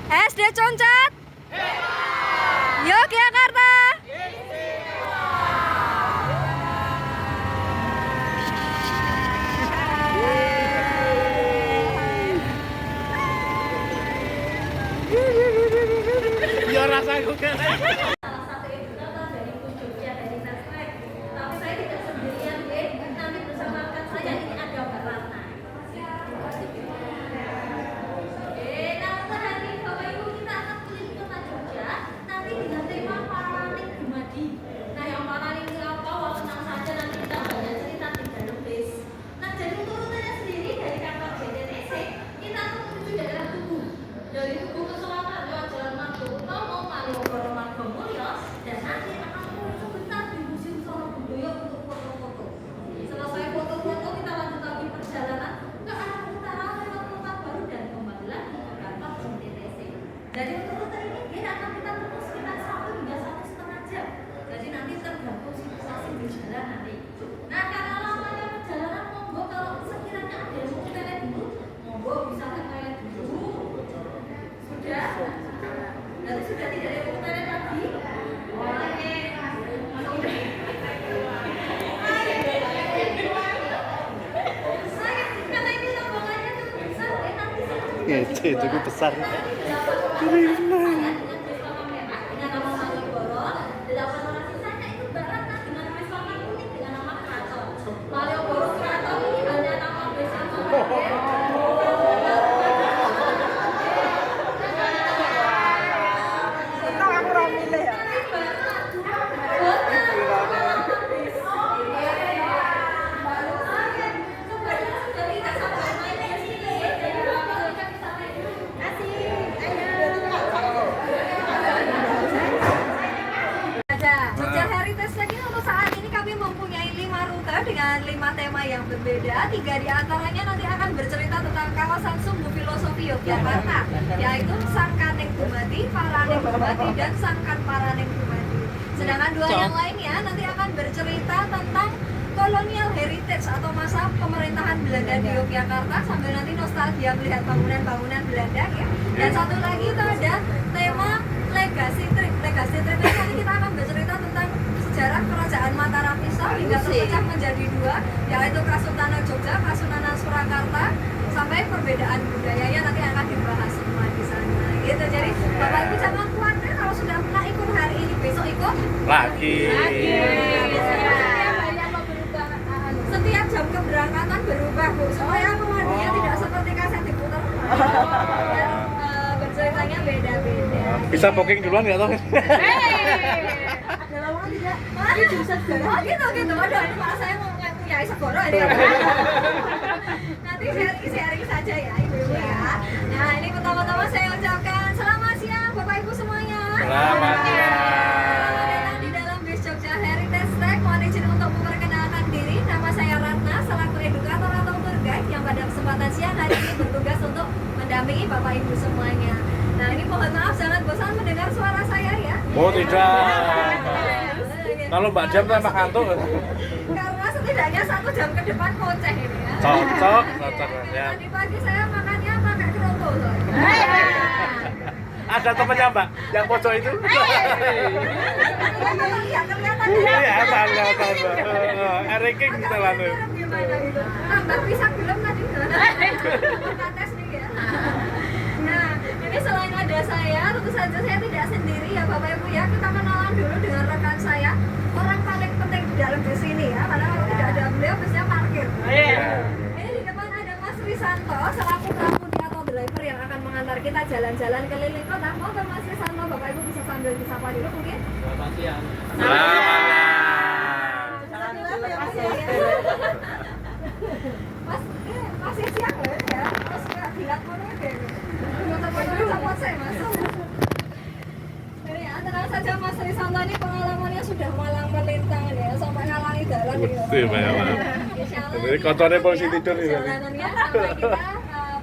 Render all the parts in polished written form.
SD Concat Yogyakarta. Ya rasaku kan. Jadi untuk rute ini dia akan kita tempuh sekitar 1 hingga 1,5 jam. Jadi nanti tergantung situasi di jalan nanti. Nah, karena lamanya perjalanan, monggo kalau sekiranya ada yang mau ke toilet dulu, monggo bisa ke toilet dulu. Sudah? Nanti sudah tidak ada yang mau ke toilet lagi? Boleh. Karena ini rombongannya cukup besar, nanti Ngece cukup besar. Jogja Heritage Track ini untuk saat ini kami mempunyai 5 rute dengan 5 tema yang berbeda. 3 di antaranya nanti akan bercerita tentang kawasan Sumbu Filosofi Yogyakarta, yaitu Sangkaneng Dumadi, Paraneng Dumadi, dan Sangkan Paraneng Dumadi. Sedangkan 2 yang lainnya nanti akan bercerita tentang Colonial Heritage atau masa pemerintahan Belanda di Yogyakarta sambil nanti nostalgia melihat bangunan-bangunan Belanda ya. Dan satu lagi itu ada tema Legacy Trip. Legacy Trip ini nanti kita akan bercerita tentang sejarah kerajaan Mataram Pisau hingga terpecah menjadi 2, yaitu Kasultanan Jogja, Kasultanan Surakarta, sampai perbedaan budayanya nanti akan dibahas semua di sana. Gitu. Jadi Bapak Ibu jangan khawatir kalau sudah pernah ikut hari ini, besok ikut Lagi. Setiap jam keberangkatan berubah Bu, supaya pemandinya tidak seperti kaset diputar. Biar berceritanya beda-beda. Bisa booking duluan nggak toh? Ada lowongan tidak? Oh gitu. Waduh, ini malah saya mau punya segoro ini. Nanti sharing saja ya Ibu ya. Nah, ini pertama-tama saya ucapkan selamat siang Bapak Ibu semuanya. Selamat siang. Selamat datang di dalam Bus Jogja Heritage Track. Mohon izin untuk memperkenalkan diri. Nama saya Ratna, selaku edukator atau tour guide yang pada kesempatan siang hari ini bertugas untuk mendampingi Bapak Ibu semuanya. Nah, ini mohon maaf jangan bosan mendengar suara saya ya. Oh tidak. Kalau Mbak Jam tambah kantuk. Karena setidaknya 1 jam ke depan koceh ini ya. Cocok ya. Tadi pagi saya makannya pakai keroto soalnya. Ada temannya Mbak yang pojok itu? Kelihatan. Iya, tahu. Ranking kita lalu. Gimana gitu? Tambah pisang belum tadi? Kita tes nih ya. Nah, ini selain ada saya, tentu saja saya tidak sendiri ya Bapak Ibu ya. Kita kenalan dulu dengan rekan saya, orang paling penting di dalam bus ini ya. Karena kalau tidak ada beliau, busnya parkir. Ini di depan ada Mas Risanto, selaku pramudi atau driver yang akan mengantar kita jalan-jalan keliling kota. Monggo Mas Risanto, Bapak Ibu bisa sambil disapa dulu mungkin. Selamat siang. Mas, masih siang loh ya. Mas nggak bilang mana deh. Foto-foto saya Mas. Ini antara saja Mas Risanto ini pengalamannya sudah malang melintang ya, sampai ngalangi jalan ya. Jadi kotornya polisi tidur nih. Jalanannya sampai kita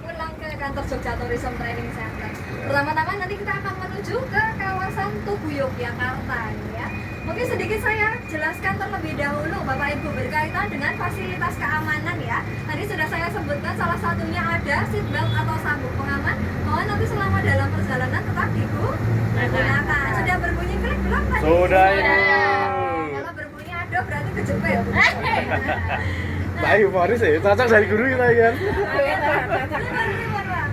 pulang ke kantor Jogja Tourism Training Center. Pertama-tama nanti kita akan menuju ke kawasan Tugu Yogyakarta ya. Mungkin sedikit saya jelaskan terlebih dahulu Bapak Ibu berkaitan dengan fasilitas keamanan ya. Tadi sudah saya sebutkan salah satunya ada seatbelt atau sabuk pengaman. Mohon nanti selama dalam perjalanan Mbak Yumoris ya, cocok dari guru kita kan.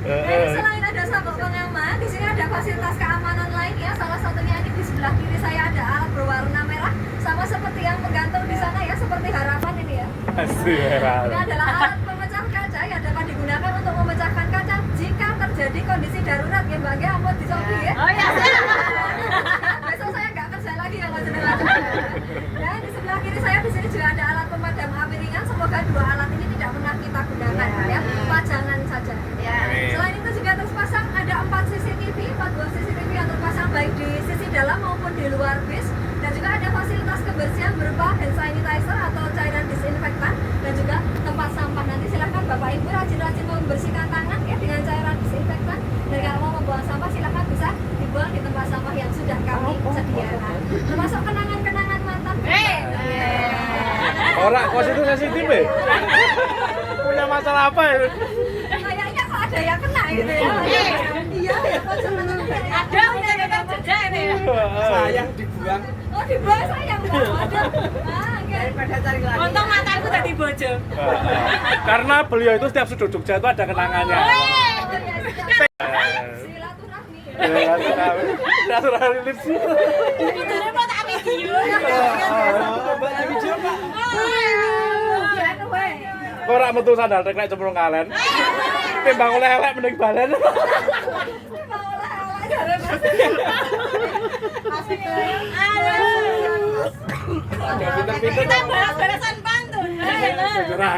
Jadi selain ada sabuk pengaman, di sini ada fasilitas keamanan lainnya. Salah satunya ini di sebelah kiri saya ada alat berwarna merah, sama seperti yang menggantung di sana ya, seperti harapan ini ya. Ini adalah alat pemecah kaca yang dapat digunakan untuk memecahkan kaca jika terjadi kondisi darurat ya Mbak, ya ampun dicobi ya. Oh iya. Besok saya nggak kerja lagi kalau jenengan. Dan di sebelah kiri saya di sini juga ada alat pemadam api ringan. Semoga dua alat ini tidak pernah kita gunakan ya, pajangan saja. Selain itu juga terpasang ada 4 CCTV, 4 buah CCTV yang terpasang baik di sisi dalam maupun di luar bis. Dan juga ada fasilitas kebersihan berupa hand sanitizer atau cairan disinfektan dan juga tempat sampah. Nanti silahkan Bapak Ibu rajin-rajin membersihkan tangan ya dengan cairan disinfektan. Dan kalau mau membuang sampah silahkan bisa dibuang di tempat sampah yang sudah kami sediakan. Termasuk kenangan-kenangan mantan. Orang kos itu sensitif ya? Punya masalah apa ya? Kayaknya kok ada yang kena gitu ya. Iya, kok cuma Ada punya kakak jejak ini ya. Sayang dibuang. oh dibuang sayang loh. Ada. Daripada cari lagi. Untung mataku tadi bojo. Karena beliau itu setiap sudut Jogja itu ada kenangannya. Silaturahmi. Silaturahmi lips. Videonya mau tak video. Mbak di video Pak. Kok ora metu sandal tek nek cemplung kalen. Timbang oleh elek mending balen. Kita balas-balasan pantun. Cerah.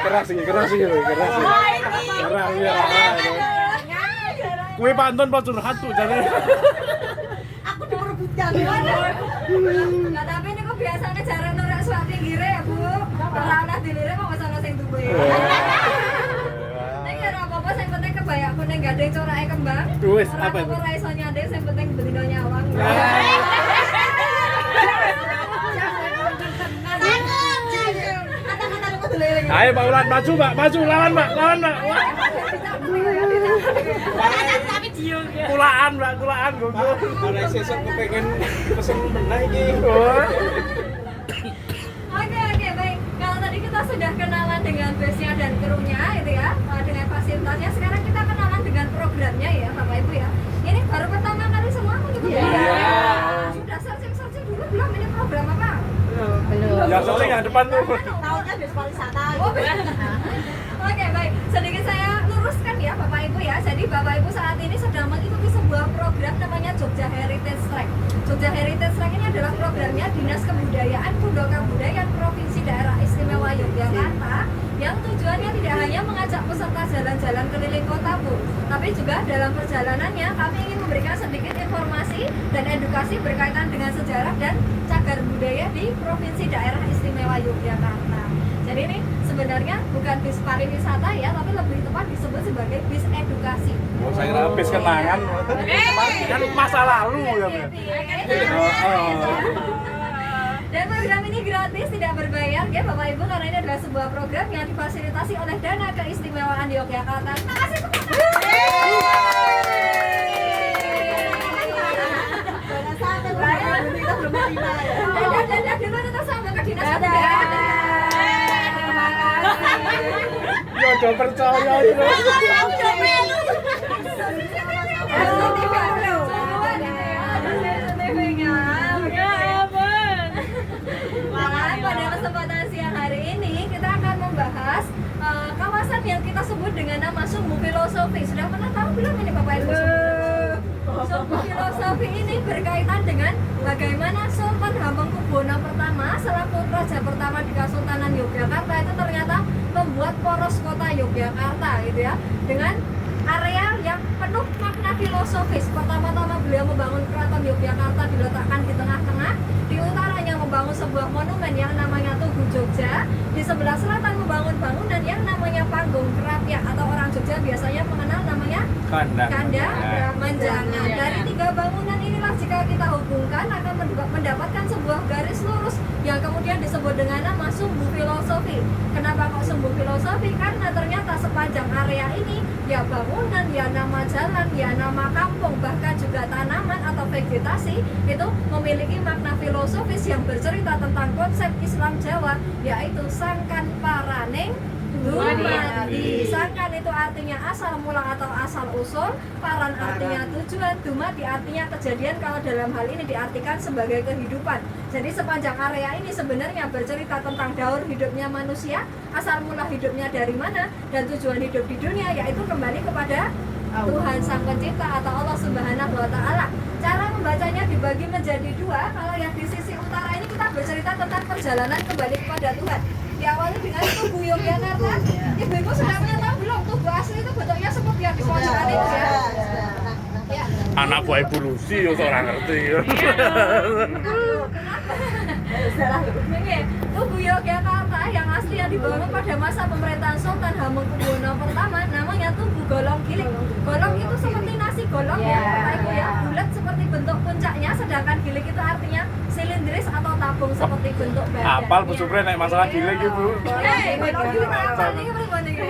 Keras sih. Keras ya. Kue pantun pas curhat tuh jane. Aku diperebutkan. Nah, tapi ini kok biasanya jarang norak suap pinggire ya, Bu. Ora ana dilirik kok sono sing duwe. Nek ora apa-apa sing penting kebayak kuning gandeng corake kembang. Wis, apa itu? Ora iso nyandek sing penting bendino nyawang. Ayo Mbak Ulan maju Mbak, lawan Mbak. Wah, Video. kulaan gogo. Kalau sesuk kepengen pesen meneh iki. Oke, baik. Kalau tadi kita sudah kenalan dengan busnya dan krunya itu ya, dengan fasilitasnya. Sekarang kita kenalan dengan programnya ya, Bapak Ibu ya. Ini baru pertama kali semua mengikuti ya. Sudah searching dulu belum ini program apa? Belum. Yang seling yang depan tuh. Tahunnya Vespa wisata. Oke, baik. Sedikit saya luruskan ya Bapak Ibu ya. Jadi Bapak Ibu saat ini sedang mengikuti sebuah program namanya Jogja Heritage Track. Jogja Heritage Track ini adalah programnya Dinas Kebudayaan Pundoka Budaya Provinsi Daerah Istimewa Yogyakarta yang tujuannya tidak hanya mengajak peserta jalan-jalan keliling kota Bu, tapi juga dalam perjalanannya kami ingin memberikan sedikit informasi dan edukasi berkaitan dengan sejarah dan cagar budaya di Provinsi Daerah Istimewa Yogyakarta. Jadi ini sebenarnya bukan bis pariwisata ya, tapi lebih tepat disebut sebagai bis edukasi. Oh, saya kira bis kenangan. Kan masa lalu ya. Dan program ini gratis, tidak berbayar ya Bapak Ibu, karena ini adalah sebuah program yang difasilitasi oleh Dana Keistimewaan Yogyakarta. Terima kasih tepuk tangan. Dulu tetap sama ke dinas Ya udah percaya itu. Pada kesempatan siang hari ini kita akan membahas kawasan yang kita sebut dengan nama Sumbu Filosofi. Sudah pernah tahu belum ini Bapak Ibu? Sumbu Filosofi ini berkaitan dengan bagaimana Sultan Hamengkubuwono I selaku raja pertama di Kesultanan Yogyakarta itu ternyata membuat poros kota Yogyakarta gitu ya, dengan area yang penuh makna filosofis. Pertama-tama beliau membangun keraton Yogyakarta diletakkan di tengah-tengah, di utaranya membangun sebuah monumen yang namanya Tugu Jogja, di sebelah selatan membangun bangunan yang namanya Panggung Kerapiak atau orang Jogja biasanya mengenal namanya Kanda Manjangan. Dari 3 bangunan inilah jika kita hubungkan akan mendapatkan sebuah garis lurus yang kemudian disebut dengan nama Sumbu Filosofi. Kenapa kok Sumbu Filosofi? Karena ternyata sepanjang area ini ya bangunan, ya nama jalan, ya nama kampung, bahkan juga tanaman atau vegetasi itu memiliki makna filosofis yang bercerita tentang konsep Islam Jawa, yaitu sangkan paraning dumadi. Sangkan itu artinya asal mula atau asal usul, paran artinya tujuan, dumadi artinya kejadian, kalau dalam hal ini diartikan sebagai kehidupan. Jadi sepanjang area ini sebenarnya bercerita tentang daur hidupnya manusia, asal mula hidupnya dari mana, dan tujuan hidup di dunia, yaitu kembali kepada Tuhan Sang Pencipta atau Allah Subhanahu wa Ta'ala. Cara membacanya dibagi menjadi dua. Kalau yang di sisi utara ini kita bercerita tentang perjalanan kembali kepada Tuhan. Diawali dengan Tugu Yogyakarta. Ibu-ibu sudah punya tahu belum Tugu asli itu bentuknya seperti yang di pojokan itu ya? Ya. Anak buah Ibu Lucy yo ora ngerti. Tugu Yogyakarta yang asli yang dibangun pada masa pemerintahan Sultan Hamengkubuwono pertama, namanya Tugu Golong Gilik. Golong itu seperti nasi golong ya, Bapak Ibu ya, bulat seperti bentuk puncaknya, sedangkan gilik itu artinya silindris atau tabung seperti bentuk badan. Apal Bu Supri nek masalah gilik Ibu. Golong gilik apa nih pripun iki?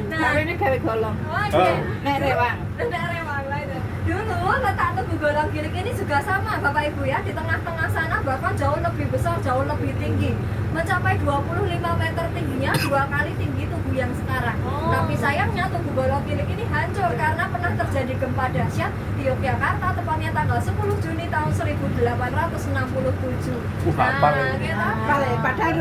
Nah, ini gawe golong. oh iya. Nek rewang. Tidak rewang lah itu. Dulu letak Tugu Golong Gilik ini juga sama Bapak Ibu ya, di tengah-tengah sana bahkan jauh lebih besar, jauh lebih tinggi, mencapai 25 meter tingginya, 2 kali tinggi Tugu yang sekarang. Tapi sayangnya Tugu Golong Gilik ini hancur karena pernah terjadi gempa dahsyat di Yogyakarta, tepatnya tanggal 10 Juni tahun 1867. Hafal. Kita Padahal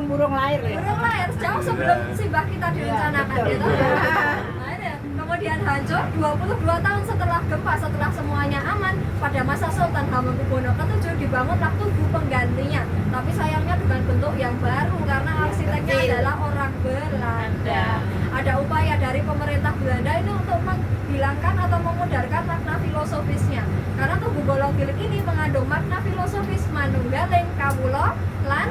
burung lahir ya. burung lahir jauh sebelum simbah kita direncanakan gitu. Nah, ini. Kemudian hancur 22 tahun setelah gempa, setelah semuanya aman, pada masa Sultan Hamengkubuwono ke-7 dibangunlah tugu penggantinya. Tapi sayangnya dengan bentuk yang baru karena arsiteknya adalah orang Belanda. Ada upaya dari pemerintah Belanda ini untuk menghilangkan atau memudarkan makna filosofisnya. Karena Tugu Golong Gilik ini mengandung makna filosofis manunggaling kawula lan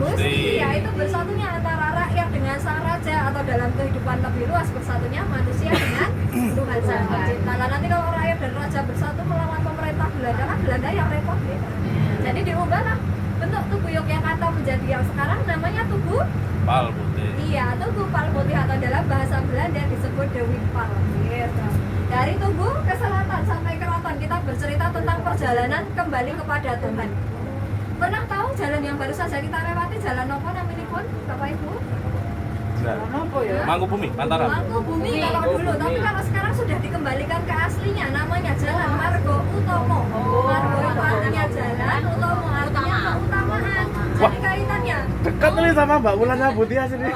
Gusti, yaitu bersatunya antara rakyat dengan sang raja, atau dalam kehidupan lebih luas bersatunya manusia dengan Tuhan Sang Pencipta. Nah, nanti kalau rakyat dan raja bersatu melawan pemerintah Belanda, kan Belanda yang repot gitu. Jadi diubahlah bentuk Tugu Yogyakarta menjadi yang sekarang namanya Tugu Pal Putih. Iya, Tugu Pal Putih atau dalam bahasa Belanda disebut Dewi Pal. Gitu. Dari Tugu ke selatan sampai keraton kita bercerita tentang perjalanan kembali kepada Tuhan. Pernah tahu jalan yang baru saja kita lewati jalan apa namanya pun, Bapak Ibu? Apa ya? Mangkubumi, Mataram. Mangkubumi kalau dulu, tapi kalau sekarang sudah dikembalikan ke aslinya, namanya Jalan Margo Utomo. Margo itu artinya jalan, Utomo artinya keutamaan. Jadi kaitannya. Dekat nih sama Mbak Wulan Sabutia sini.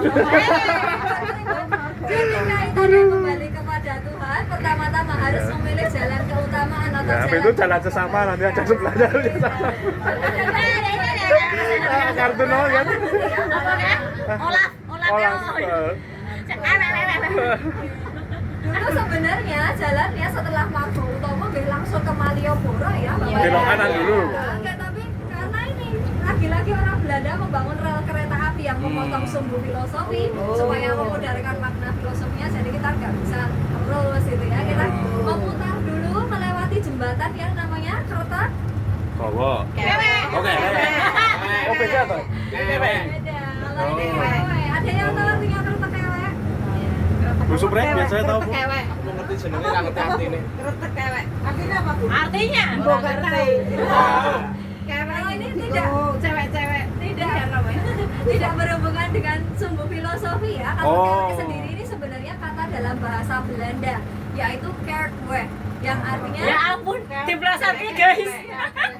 Jadi kaitannya kembali kepada Tuhan, pertama-tama harus memilih jalan keutamaan atau Ya, jalan itu jalan sesama, nanti ada sebelahnya sama. Kartu nol kan? Olaf. Dulu sebenarnya jalannya setelah Margo Utomo langsung ke Malioboro ya, Bapak. Belok kanan dulu. Enggak, tapi karena ini lagi-lagi orang Belanda membangun rel kereta api yang memotong sumbu filosofi supaya memudarkan makna filosofinya, jadi kita nggak bisa terus gitu ya. Kita memutar dulu melewati jembatan yang namanya kereta Bawa. Oke. Oh, beda toh? beda. Kalau ini kewe. Ada yang tahu artinya kereta kewe? Bu Supri biasanya tahu Bu. Kewek. Aku ngerti jenenge ra ngerti artine. Kretek kewek. Artinya apa, Bu? Artinya? Mbok gak ngerti. Kalau Kewek ini tidak cewek-cewek. tidak berhubungan dengan sumbu filosofi ya. Kalau kewe sendiri ini sebenarnya kata dalam bahasa Belanda, yaitu kerkwe, yang artinya Ya ampun, dipelajari guys.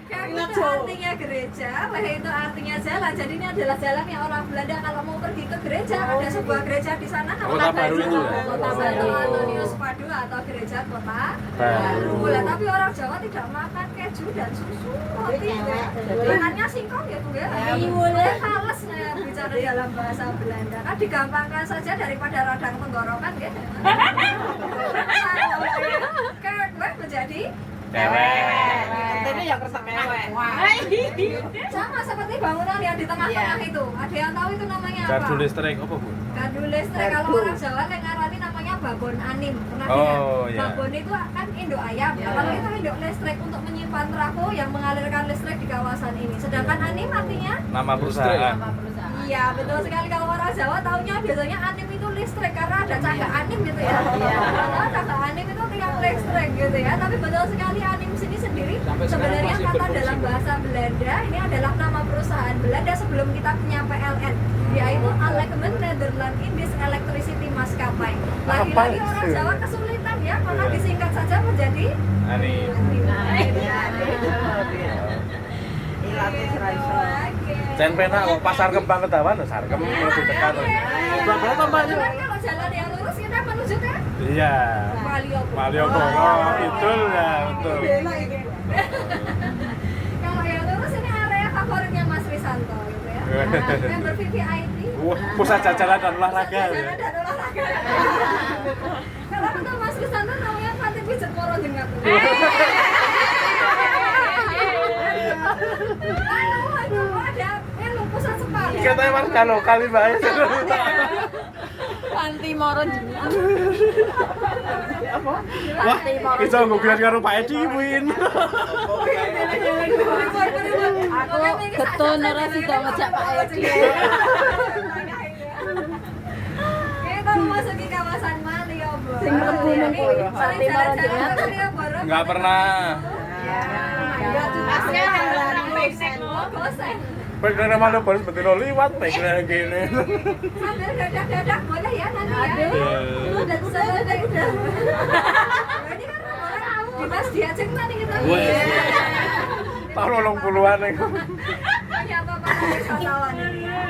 kerk itu artinya gereja, weh itu artinya jalan. Jadi ini adalah jalan yang orang Belanda kalau mau pergi ke gereja, ada sebuah gereja di sana Kota Baru itu ya? Kota Baru Antonius Padua atau gereja Kota Baru. Lah, tapi orang Jawa tidak makan keju dan susu, roti. Makannya singkong ya Bu ya. Iya, males ya bicara dalam bahasa Belanda. Kan digampangkan saja daripada radang tenggorokan ya. Kerk menjadi Cewek. Artinya yang kretek kewek. sama seperti bangunan yang di tengah-tengah itu. Ada yang tahu itu namanya apa? Gardu listrik apa Bu? Gardu listrik. Kalau orang Jawa yang ngarani namanya babon anim. Pernah Oh, dengar? iya. Babon itu kan induk ayam. Nah, kalau itu induk listrik untuk menyimpan trafo yang mengalirkan listrik di kawasan ini. Sedangkan anim artinya Nama perusahaan. Iya, betul sekali. Kalau orang Jawa taunya biasanya anim itu listrik karena ada cahaya anim gitu ya. Padahal cahaya anim itu tiang listrik gitu ya. Tapi betul sekali anim sini sendiri sebenarnya kata dalam bahasa Belanda ini adalah nama perusahaan Belanda sebelum kita punya PLN, yaitu Algemeen Nederland Indisch Electricity Maskapai. Lagi-lagi orang Jawa kesulitan ya, maka disingkat saja menjadi Ani. Jan penak kok pasar kembang Kedawan Sarkem lebih dekat. Berapa mbaknya? Kalau jalan yang lurus kita menuju ke Iya. Malioboro itu ya betul. Kalau yang lurus ini area favoritnya Mas Risanto gitu ya. Member VVIP. Wah, pusat jajanan dan olahraga. Jajanan dan olahraga. Kalau betul Mas Risanto namanya Fatih Pijet Moro Jengat. Aduh, ada pusat spa. Katanya warga lokal nih, Mbak. Panti Moron jenengan. Wah, bisa nggugat karo Pak Edi Win. Aku betul ora sida ngejak Pak Edi. Kita memasuki kawasan Malioboro. Sing mlebu nang kono. Sering jalan-jalan ke Malioboro. Enggak pernah. Asnya orang pesen. Bosan. Pengen Malioboro betul liwat pengen gini. Sambil dadak-dadak boleh ya nanti ya. Iya. Udah selesai udah. Ini kan orang Dimas diajak nanti kita. Wes. Tahun 80-an nih. Ini apa-apa wisatawan ini ya.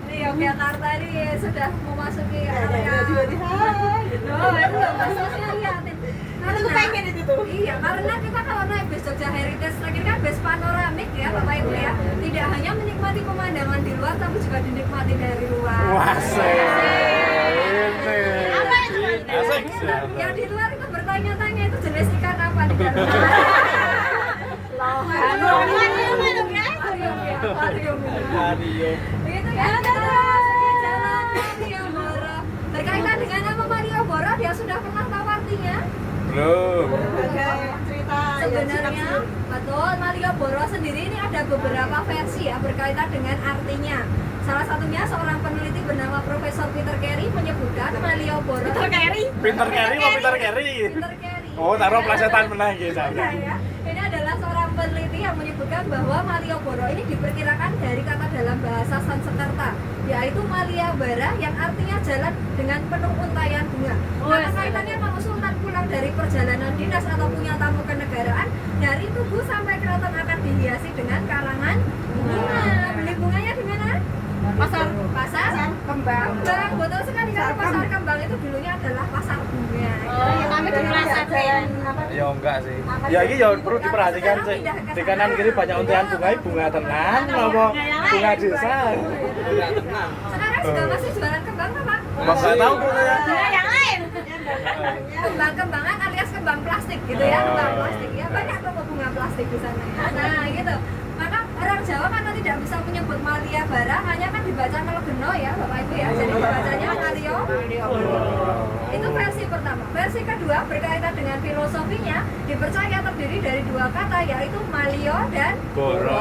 Di Yogyakarta ini sudah memasuki area. Oh, itu loh masuknya liatin. Aku pengen itu tuh. Iya, karena kita kalau naik bis Jogja Heritage lagi kan bis panoramik ya Bapak Ibu ya. Tidak hanya menikmati pemandangan di luar tapi juga dinikmati dari luar. Wah, ini. Asik. Yang di luar itu bertanya-tanya itu jenis ikan apa di dalam. Akuarium. Begitu ya, kita memasuki jalan Malioboro. Berkaitan dengan nama Malioboro, dia sudah pernah tahu artinya? Belum. Sebenarnya, betul, Malioboro sendiri ini ada beberapa versi ya berkaitan dengan artinya. Salah satunya seorang peneliti bernama Profesor Peter Carey menyebutkan Malioboro. Pinter Carry mau Pinter Carry. Peter Carey. Oh, taruh plesetan menang gitu. Ya, ya. Ini adalah seorang peneliti yang menyebutkan bahwa Malioboro ini diperkirakan dari kata dalam bahasa Sanskerta, yaitu Maliabara yang artinya jalan dengan penuh untayan bunga. Nah, kaitannya kalau Sultan pulang dari perjalanan dinas atau punya tamu kenegaraan, dari Tugu sampai Keraton akan dihiasi dengan karangan bunga. Beli bunganya di mana? Pasar Kembang. Betul sekali karena pasar Kembang itu dulunya adalah pasar bunga. Kami di Plasaden. Ya enggak sih. Ya ini ya perlu diperhatikan sih. Di kanan kiri banyak untayan bunga tenang, ngomong bunga desa. Sekarang juga masih jualan kembang nggak, Pak? Mas saya tahu tuh ya. Yang lain. Kembang-kembangan alias kembang plastik gitu ya, kembang plastik ya, banyak toko bunga plastik di sana ya. Nah gitu, maka orang Jawa karena tidak bisa menyebut Maliabara, hanya kan dibaca Melegeno ya Bapak Ibu ya, jadi dibacanya Malioboro. Itu versi pertama. Versi kedua berkaitan dengan filosofinya, dipercaya terdiri dari dua kata yaitu Malio dan Boro.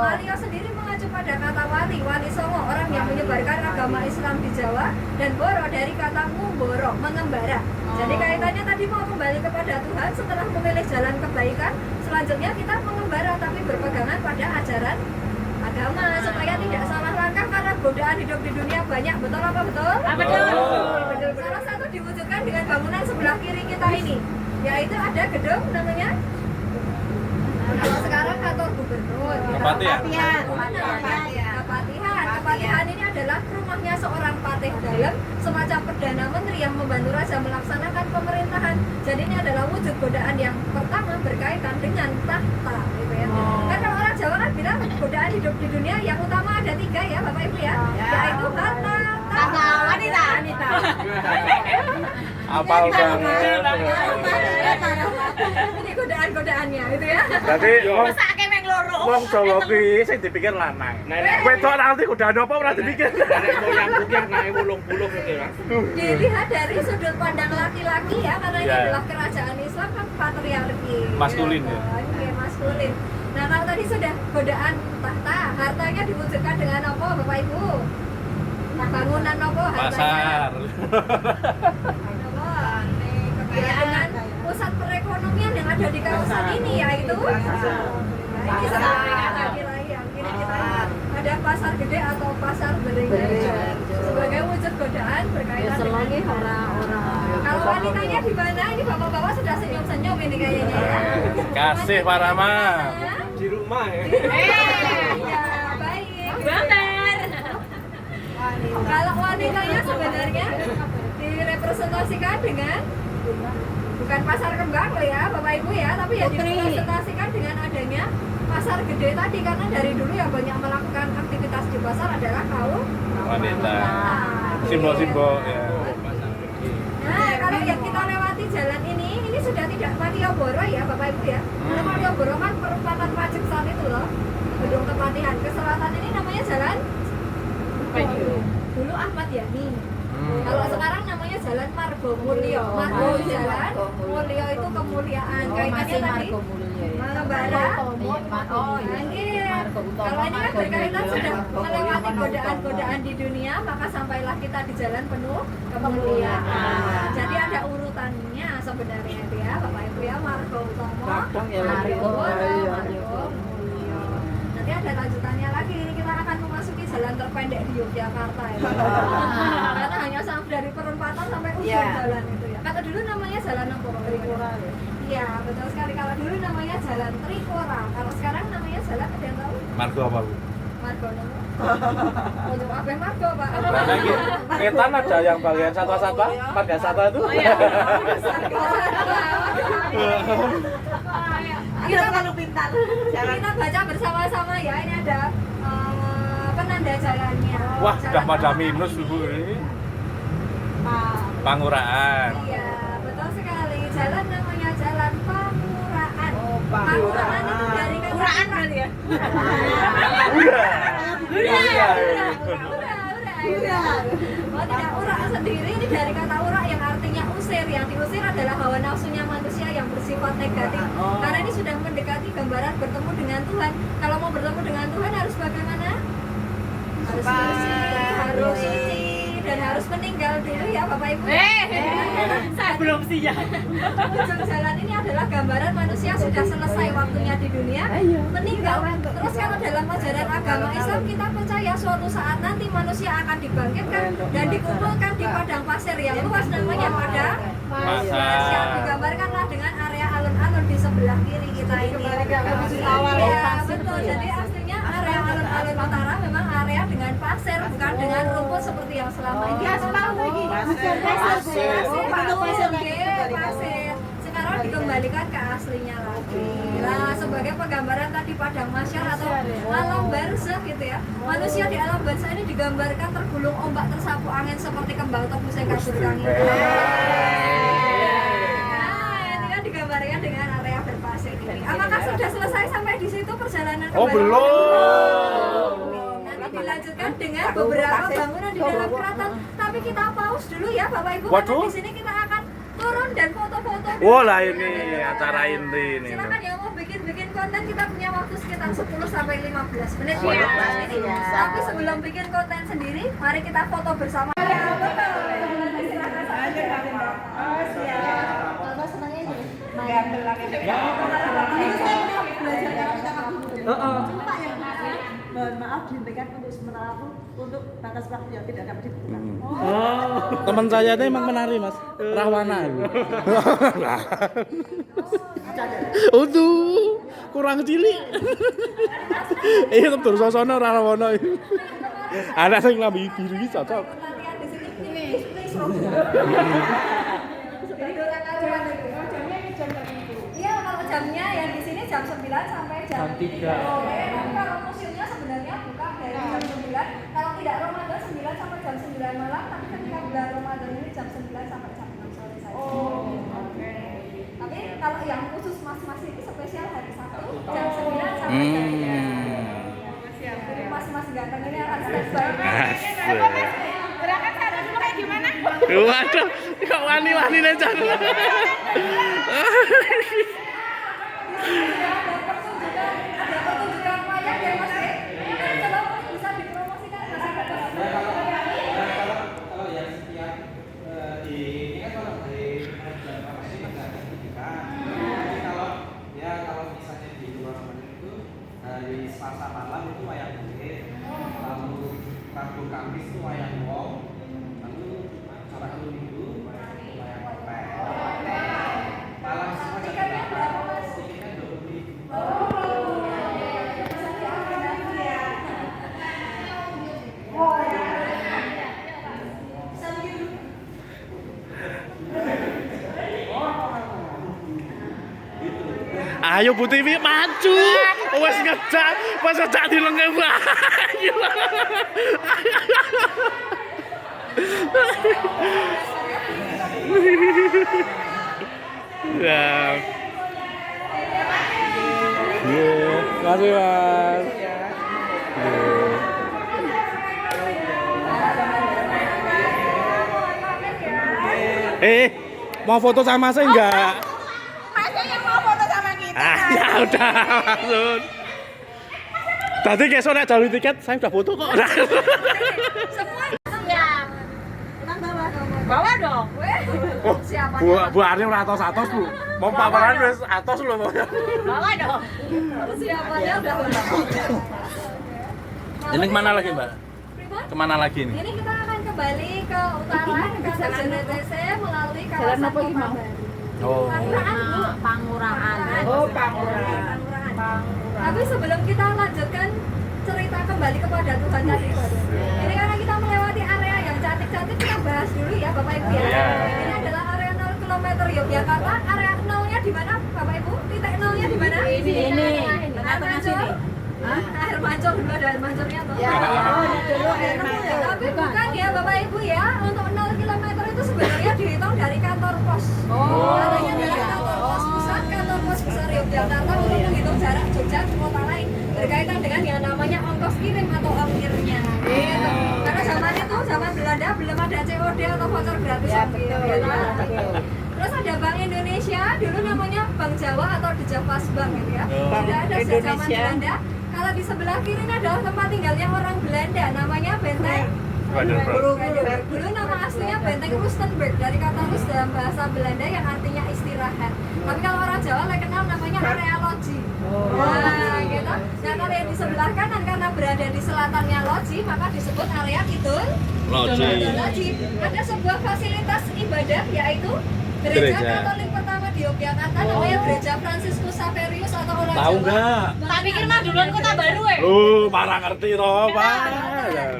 Malio sendiri mengacu pada kata Wali Songo, orang yang menyebarkan agama Islam di Jawa, dan Boro dari kata Nguboro, mengembara. Jadi kaitannya tadi mau kembali kepada Tuhan setelah memilih jalan kebaikan, selanjutnya kita mengembara tapi berpegangan pada ajaran agama supaya tidak salah langkah karena godaan hidup di dunia banyak. Betul apa betul? Betul. Salah satu diwujudkan dengan bangunan sebelah kiri kita ini, yaitu ada gedung namanya kalau sekarang kantor gubernur. Kepatihan. Kepatihan ini adalah rumahnya seorang patih dalam, semacam perdana menteri yang membantu raja melaksanakan pemerintahan. Jadi ini adalah wujud godaan yang pertama berkaitan dengan tahta, gitu ya. Karena orang Jawa kan bilang godaan hidup di dunia yang utama ada 3 ya Bapak Ibu ya, yaitu harta, tahta, wanita. Apal banget. Ini godaan-godaannya gitu ya. Berarti Sakake meng loro. wong Jawa kuwi sing dipikir lanang. Wedok nanti udah apa ora dipikir. Yang bukit naik bulung-bulung gitu kan. Dilihat dari sudut pandang laki-laki ya, karena ini Ya. adalah kerajaan Islam kan patriarki. Maskulin ya. Iya, maskulin. Nah kalau tadi sudah godaan tahta, hartanya diwujudkan dengan apa Bapak Ibu? Bangunan apa hartanya? Pasar. Ya, dengan pusat perekonomian yang ada di kawasan ini yaitu nah, ini seperti kata kita yang ini kita ada pasar gede atau pasar beringin sebagai wujud godaan berkaitan dengan orang-orang. kalau wanitanya di mana ini bapak-bapak sudah senyum-senyum ini kayaknya ya. Kasih Pak Rama. Di rumah ya. Ya baik. Kalau wanitanya sebenarnya direpresentasikan dengan bukan pasar kembang loh ya Bapak Ibu ya, tapi ya direpresentasikan dengan adanya pasar gede tadi karena dari dulu yang banyak melakukan aktivitas di pasar adalah kaum Wanita. Simbol-simbol ya. Nah, kalau yang kita lewati jalan ini sudah tidak Malioboro ya Bapak Ibu ya. Karena Malioboro kan perempatan Pajeksan itu loh, gedung kepatihan. Ke selatan ini namanya jalan dulu Ahmad Yani. Kalau sekarang namanya Jalan Margo Mulyo. Margo Jalan, Mulyo itu kemuliaan. Kaitannya tadi Mangabara. Oh, iya. Kalau ini kan berkaitan sudah melewati godaan-godaan di dunia, maka sampailah kita di jalan penuh kemuliaan. Jadi ada urutannya sebenarnya itu ya, Bapak Ibu ya, Margo Utomo, Margo Mulyo. Nanti ada lanjutannya lagi, ini kita akan memasuki jalan terpendek di Yogyakarta ya. Karena hanya sampai dari perempatan sampai ujung jalan itu ya. Kata dulu namanya jalan apa? Trikora ya. Iya, betul sekali. Kalau dulu namanya jalan Trikora. Kalau sekarang namanya jalan ada yang tahu? Margo apa Bu? Margo nopo. Untuk apa Margo Pak? Nah, kita ada yang bagian satwa-satwa, marga satwa itu. Kita kalau pintar. Kita baca bersama-sama ya. Ini ada penanda jalannya. Wah, sudah pada minus Bu ini. Panguraan. Iya, betul sekali. Jalan namanya Jalan Panguraan. Panguraan itu dari kata Panguraan kali ya. Oh tidak, urak sendiri ini dari kata urak yang artinya usir. Yang diusir adalah hawa nafsunya manusia yang bersifat negatif. Karena ini sudah mendekati gambaran bertemu dengan Tuhan. Kalau mau bertemu dengan Tuhan harus bagaimana? Harus bersih, harus suci, dan harus meninggal dulu ya Bapak Ibu. Saya belum siap. Ujung jalan ini adalah gambaran manusia sudah selesai waktunya di dunia, meninggal. Terus kalau dalam ajaran agama Islam kita percaya suatu saat nanti manusia akan dibangkitkan dan dikumpulkan di padang pasir yang luas namanya padang pasir. Digambarkanlah dengan area alun-alun di sebelah kiri kita ini. Ya betul. Jadi aslinya area alun-alun utara memang area dengan pasir, bukan dengan rumput seperti yang selama ini. Pasir. Sekarang dikembalikan ke aslinya lagi. Nah, sebagai penggambaran tadi padang mahsyar atau alam barzah gitu ya. Manusia di alam barzah ini digambarkan tergulung ombak tersapu angin seperti kembang tepus yang kabur angin. Nah, ini kan digambarkan dengan area berpasir ini. Apakah sudah selesai sampai di situ perjalanan Oh, kembali? belum. Nanti dilanjutkan dengan beberapa bangunan di dalam keraton. Tapi kita pause dulu ya Bapak Ibu. Waduh. Karena di sini kita akan turun dan foto-foto. Wah lah ini acara inti ini. Silakan yang mau bikin konten, kita punya waktu sekitar 10 sampai 15 menit Waduh. ya. Ini. Tapi sebelum bikin konten sendiri, mari kita foto bersama. Ya, betul. Silakan saja. Oh, siap. Kalau senangnya ini. Mohon maaf dihentikan untuk sementara waktu untuk batas waktu yang tidak dapat ditentukan. Teman saya itu emang menari Mas, Rahwana. Aduh, kurang cilik. Iya betul sosono Rahwana. Anak sing lambi biru iki cocok. Latihan di sini. Iya, kalau jamnya yang di sini jam 9 sampai jam 3. Tapi kalau museumnya sebenarnya buka dari jam 9. Kalau tidak Ramadan 9 sampai jam 9 malam, tapi ketika bulan Ramadan ini jam 9 sampai jam 6 sore saja. Oke. Tapi kalau yang khusus mas-mas ini spesial hari Sabtu jam 9 sampai jam 3. Jadi mas-mas ganteng ini akan standby. Gerakan sana dulu kayak gimana? Waduh, kok wani-wani necan. Ada Ayo Bu Tiwi maju. Wes ngejak dilenge Bayu. Ya. Makasih Mas. Mau foto sama saya enggak? Masa yang mau foto sama kita? Ya udah langsung. Tadi kesok nek jalur tiket saya udah foto kok. Semua Siap. Tenang bawa. Bawa dong. Oh, siapa? Bu Arni ora atos bu. Mau pameran wis atos lho. Bawa dong. Siapanya udah Ini kemana lagi Mbak? Pripun? Kemana lagi nih? Ini kita akan kembali ke utara ke stasiun DTC melalui kawasan Kota Baru. Oh. Pangurahan. Oh, Pangurahan. Tapi sebelum kita lanjutkan cerita kembali kepada Tuhan tadi, ini karena kita melewati area yang cantik-cantik, kita bahas dulu ya Bapak Ibu ya. Iya. Ini adalah area 0 km Yogyakarta. Area 0-nya di mana Bapak Ibu? Titik 0-nya di mana? Ini. Tengah-tengah sini. Air mancur dulu, ada air mancurnya tuh. Ya, dulu air mancur. Tapi bukan ya Bapak Ibu ya, untuk 0 km itu sebenarnya dihitung dari kantor pos. Katanya dari kantor pos pusat, kantor pos besar Yogyakarta untuk menghitung jarak Jogja ke kota lain berkaitan dengan yang namanya ongkos kirim atau ongkirnya. Gitu. Karena zaman itu, zaman Belanda belum ada COD atau voucher gratis. Ya, gitu. Terus ada Bank Indonesia, dulu namanya Bank Jawa atau The Javas Bank gitu ya. Tidak ada sejak zaman Belanda. Kalau di sebelah kiri ini adalah tempat tinggalnya orang Belanda, namanya Benteng. Dulu nama aslinya Benteng Rustenburg, dari kata Rus dalam bahasa Belanda yang artinya istirahat. Tapi kalau orang Jawa lebih kenal namanya area loji. Nah, gitu. Nah, kalau yang di sebelah kanan karena berada di selatannya loji, maka disebut area kidul. Loji. Ada sebuah fasilitas ibadah yaitu Gereja Katolik pertama di Yogyakarta, namanya Gereja Fransiskus Saverius atau orang Tahu Jawa. enggak? Tak pikir mah duluan Kota Baru ya. Marah ngerti toh, Pak.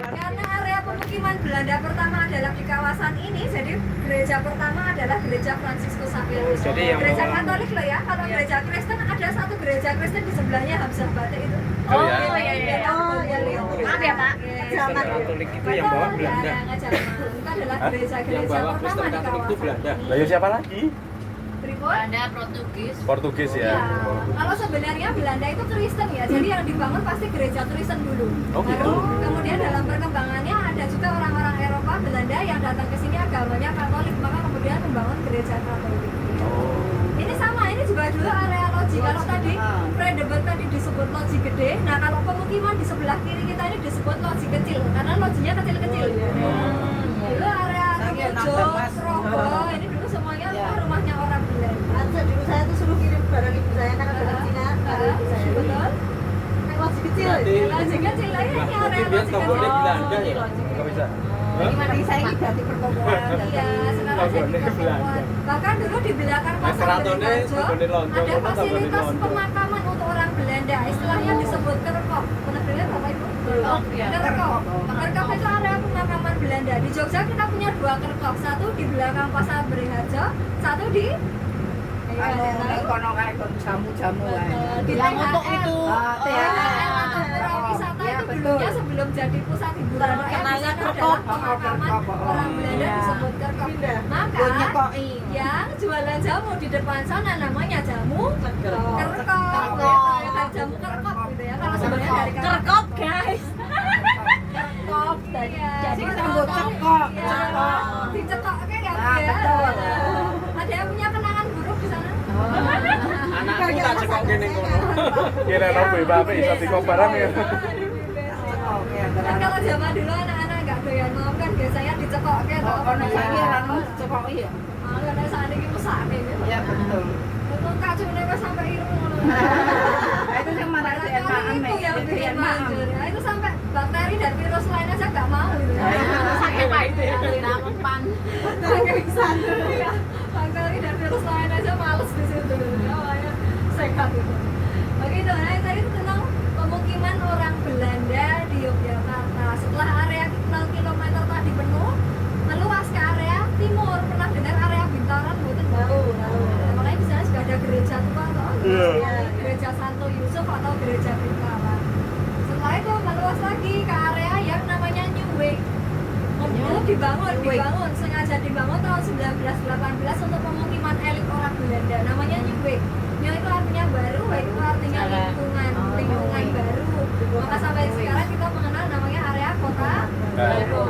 Karena area pemukiman Belanda pertama adalah di kawasan ini, jadi gereja pertama adalah Gereja Fransiskus Saverius. Jadi yang Gereja mau- Katolik loh ya. Kalau gereja Kristen ada satu gereja Kristen di sebelahnya Hamzah Batik itu. Oh, iya. Maaf ya, Pak. Zaman Katolik itu yang bawa Belanda. Itu adalah Yang gereja-gereja bawa pertama Kristen di Katolik itu kawasan. Belanda. Lah ya siapa lagi? Pripun? Portugis ya. Ya, kalau sebenarnya Belanda itu Kristen ya, jadi yang dibangun pasti gereja Kristen dulu. Oh, gitu. Baru kemudian dalam perkembangannya ada juga orang-orang Eropa Belanda yang datang ke sini agamanya Katolik, maka kemudian membangun gereja Katolik. Ini sama, ini juga dulu area loji. Kalau tadi Fredebert tadi disebut loji gede, nah kalau pemukiman di sebelah kiri kita ini disebut loji kecil, karena lojinya kecil-kecil. Dulu area Remujo, Progo, ini dulu semuanya rumahnya orang Belanda. Dulu saya tuh suruh kirim barang ibu saya karena dari Cina. Ibu saya Betul? loji kecil. Loji kecil, ini area Dia loji tokonya kecil. Belanda ya. Enggak bisa. Gimana saya ini ganti pertokoan. Iya, sekarang jadi Tokonya pertemuan. Bahkan dulu di belakang pasar Keratone, Beringharjo tokonya Londo, ada tokonya fasilitas Londo. pemakaman untuk orang Belanda. Istilahnya disebut kerkop. Pernah dengar Bapak Ibu? Kerkop. Kerkop itu area pemakaman Belanda. Di Jogja kita punya 2 kerkop. Satu di belakang pasar Beringharjo, satu di Kono kayak jamu-jamu di Yang untuk itu. wisata itu dulunya sebelum jadi pusat hiburan Kenalnya adalah kerkop. pemakaman orang Belanda disebut kerkop. Maka yang jualan jamu di depan sana namanya jamu kerkop. Kayak jamu kerkop gitu ya. Kalau sebenarnya dari Kerkop, guys. kerkop. Jadi disebut cekok. Dicekok kayak ya. betul. Ada yang punya kenangan buruk di sana? Anakku tak cekok gini kono. Kira nopo bapak iso dikok barang ya. Kan kalau zaman dulu anak-anak nggak doyan ngomong kan biasanya dicekok kayak atau apa Cekok iya. Karena saat ini mesake gitu. Ya betul. Untuk kacune kok sampai irung. Itu yang mana sih Itu yang bikin manjur. Ya, itu sampai bakteri dan virus lain aja nggak mau gitu. Sakit pak itu ya. Nampan. Iya, bakteri dan virus lain aja males di situ. Ya, makanya sehat gitu. Begitu. Nah, tadi itu tentang pemukiman orang Belanda di Yogyakarta. Setelah area 0 km tadi penuh, meluas ke area timur. Pernah dengar area Bintaran? Bukan? Tahu. Makanya di sana juga ada gereja tua toh. Iya. dibangun, sengaja dibangun tahun 1918 untuk pemukiman elit orang Belanda. Namanya Nieuweg. Nieuw itu artinya baru, Weg itu artinya lingkungan baru. Maka sampai sekarang kita mengenal namanya area kota baru.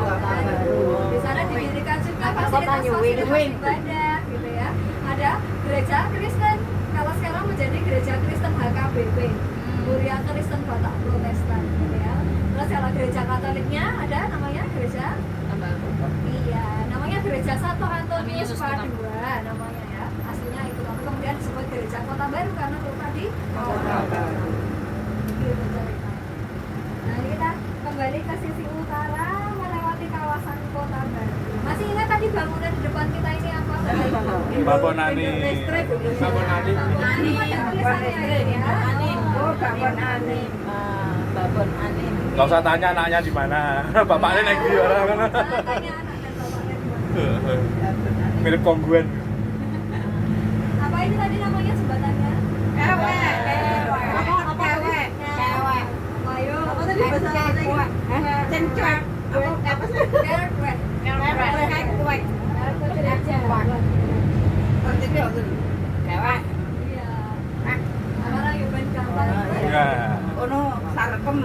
Di sana didirikan juga fasilitas-fasilitas ibadah, gitu ya. Ada gereja Kristen. Kalau sekarang menjadi gereja Kristen HKBP, Kuria Kristen Batak Protestan, gitu ya. Terus kalau gereja Katoliknya ada namanya gereja iya, namanya gereja Santo Antonius Padua namanya ya. Aslinya itu, tapi kemudian disebut gereja Kota Baru karena kota di Kota Baru. Gitu ceritanya. Nah, ini kita kembali ke sisi utara melewati kawasan Kota Baru. Masih ingat tadi bangunan di depan kita ini apa? Babonani. Babonani. Ada tulisannya ya. Oh, Babonani. Babon Anim. Gak usah tanya anaknya di mana. Bapaknya naik di orang kan. Tanya anak dan bapaknya di mana. Mirip kongguan. Apa ini tadi namanya jembatannya? Kewek. Ayo. Apa tadi bahasa Indonesia? Cencok. Apa sih? Kerwet. Kewek. Iya. Orang yang main gampang. Ya. Ono sarkem.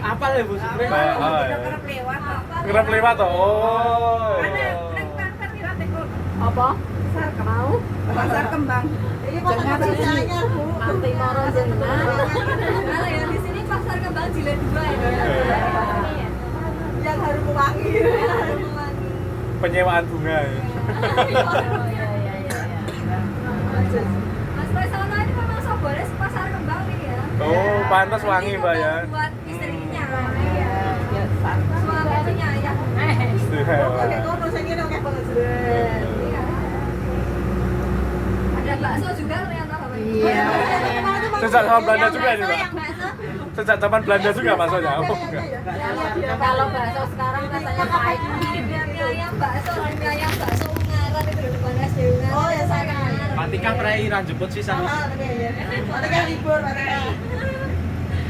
Apa lah Bu? Kerep lewat. Kerap lewat toh. Oh. Apa? Sarkem mau. Pasar kembang. Ini pasar sisanya, Bu. Anti moro jenengan. Kalau yang di sini pasar kembang jilid 2 ya. Yang harum wangi. Penyewaan bunga. Oh iya iya iya. Mas Faisal ini memang so boleh pasar kembang nih ya. Oh, pantas wangi Mbak ya. Buat istrinya. Iya. Iya. Suaminya ya. Oke, kono sing ngene oke banget. Iya. Ada bakso juga ternyata Bapak. Iya. Sejak zaman Belanda juga ini, Pak. Yang bakso. Sejak zaman Belanda juga baksonya. Oh, enggak. Kalau bakso sekarang katanya pahit. Mie ayam bakso, mie ayam bakso Ungaran itu di depan SD Ungaran. Oh ya saya. Patika prei jemput sisa. Ada libur, ada.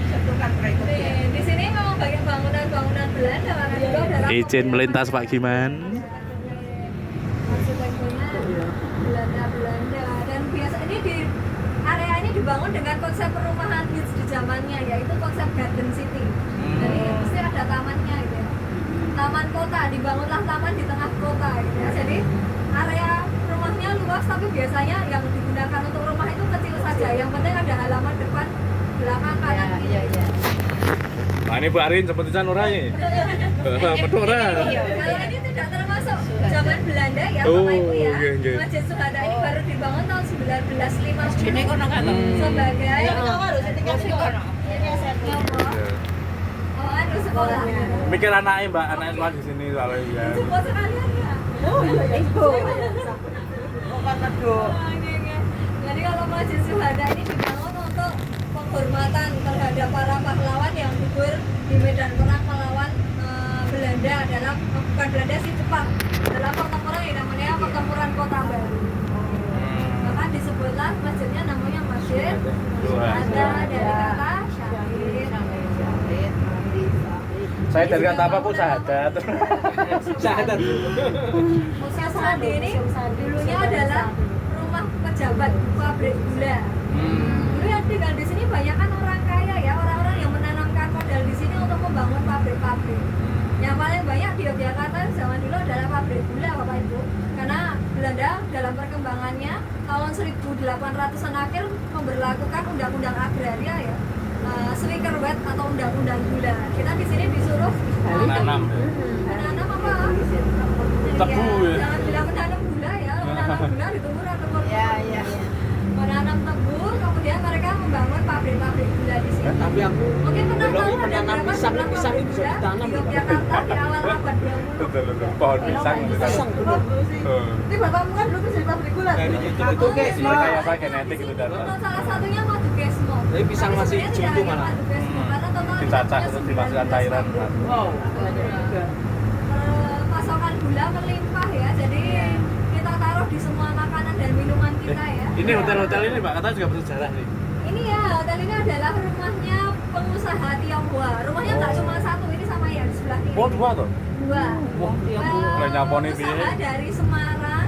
Setukan berikut. Di sini memang banyak bangunan-bangunan Belanda karena dulu adalah Izin melintas Pak Giman. arsitekturnya Belanda dan biasa ini di area ini dibangun dengan konsep perumahan hits di zamannya yaitu konsep garden city. Jadi mesti ada tamannya gitu ya. Taman kota, dibangunlah taman di tengah kota gitu ya. Jadi area rumahnya luas tapi biasanya yang digunakan untuk rumah itu kecil saja. Yang penting ada halaman depan, belakang, kanan, kiri. Iya iya. Nah, ini Bu Arin sepertinya ora ini. Betul ora. Kalau ini tidak termasuk zaman Belanda ya, Oh, Bapak Ibu ya. oke, oke. Masjid Suhada ini baru dibangun tahun 1950. Ini kono kan. Sebagai harus tinggal di kono. oh, anu sekolah. Mikir anaknya Mbak, anaknya sekolah di sini soalnya ya. Support sekalian ya. Oh iya ibu. Oh kata do. Oke. Jadi kalau Masjid Suhada ini dibangun untuk penghormatan terhadap para pahlawan yang gugur di medan perang melawan Belanda dalam bukan Belanda sih Jepang dalam pertempuran yang namanya pertempuran Kota Baru. Maka disebutlah masjidnya namanya Masjid Suhada dari kata syahid. Saya dari kata apa pun syahadat. Syahadat. Museum Sandi ini dulunya adalah rumah pejabat pabrik gula. Dulu yang tinggal di sini banyak kan orang kaya ya, orang-orang yang menanamkan modal di sini untuk membangun pabrik-pabrik. Yang paling banyak di Yogyakarta zaman dulu adalah pabrik gula Bapak Ibu. Karena Belanda dalam perkembangannya tahun 1800-an akhir memberlakukan undang-undang agraria ya. Swikerwet atau undang-undang gula. Kita di sini disuruh Menanam. menanam apa? Tebu ya. Jangan bilang menanam gula ya, menanam gula ditunggu atau menanam tebu, kemudian mereka membangun pabrik-pabrik gula di sini. Tapi aku Mungkin pernah belum tahu ada menanam berapa pisang, jumlah pisang pabrik itu bisa gula ditanam. di Yogyakarta di awal abad 20. Betul, pohon pisang. pisang dulu. Ini bapakmu kan dulu kerja di pabrik gula. Dari itu guys, Rekayasa genetik itu data. Untuk salah satunya madu gesmo. Tapi pisang Tapi masih sebenarnya jumbo tidak hanya malah. madu gesmo, karena total Dicacah kita terus punya dimasukkan 19 cairan. pabrik. Wow. Pasokan gula melimpah ya, jadi kita taruh di semua makanan dan minuman kita ya. Ini hotel-hotel ini Pak, katanya juga bersejarah nih. Ini ya, hotel ini adalah rumahnya pengusaha Tionghoa. Rumahnya nggak cuma satu, ini sama ya di sebelah kiri. Oh, dua tuh. Tionghoa. Lah nyaponi piye? Usaha dari Semarang